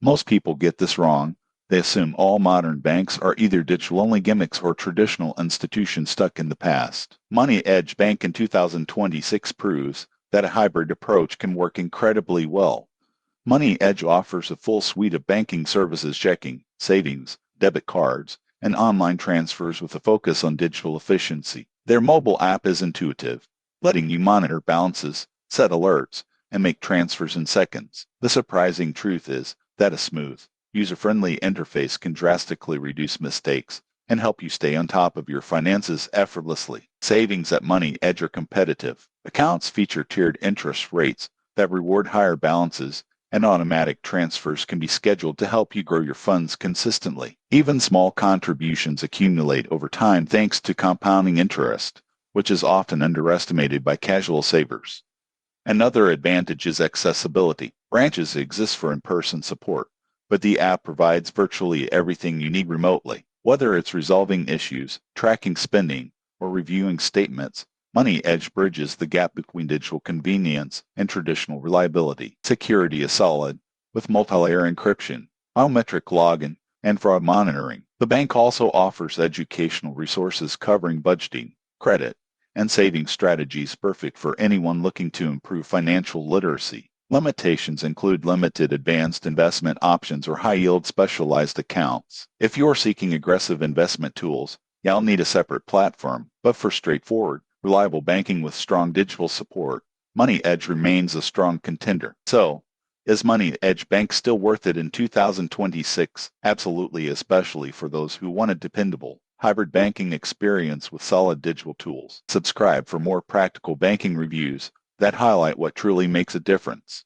Most people get this wrong. They assume all modern banks are either digital-only gimmicks or traditional institutions stuck in the past. Money Edge Bank in 2026 proves that a hybrid approach can work incredibly well. Money Edge offers a full suite of banking services: checking, savings, debit cards, and online transfers with a focus on digital efficiency. Their mobile app is intuitive, letting you monitor balances, set alerts, and make transfers in seconds. The surprising truth is that a smooth, user-friendly interface can drastically reduce mistakes and help you stay on top of your finances effortlessly. Savings at Money Edge are competitive. Accounts feature tiered interest rates that reward higher balances, and automatic transfers can be scheduled to help you grow your funds consistently. Even small contributions accumulate over time thanks to compounding interest, which is often underestimated by casual savers. Another advantage is accessibility. Branches exist for in-person support, but the app provides virtually everything you need remotely. Whether it's resolving issues, tracking spending, or reviewing statements, Money Edge bridges the gap between digital convenience and traditional reliability. Security is solid, with multi-layer encryption, biometric login, and fraud monitoring. The bank also offers educational resources covering budgeting, credit, and saving strategies, perfect for anyone looking to improve financial literacy. Limitations include limited advanced investment options or high-yield specialized accounts. If you're seeking aggressive investment tools, you'll need a separate platform, but for straightforward, reliable banking with strong digital support, Money Edge remains a strong contender. So, is Money Edge Bank still worth it in 2026? Absolutely, especially for those who want a dependable, hybrid banking experience with solid digital tools. Subscribe for more practical banking reviews that highlight what truly makes a difference.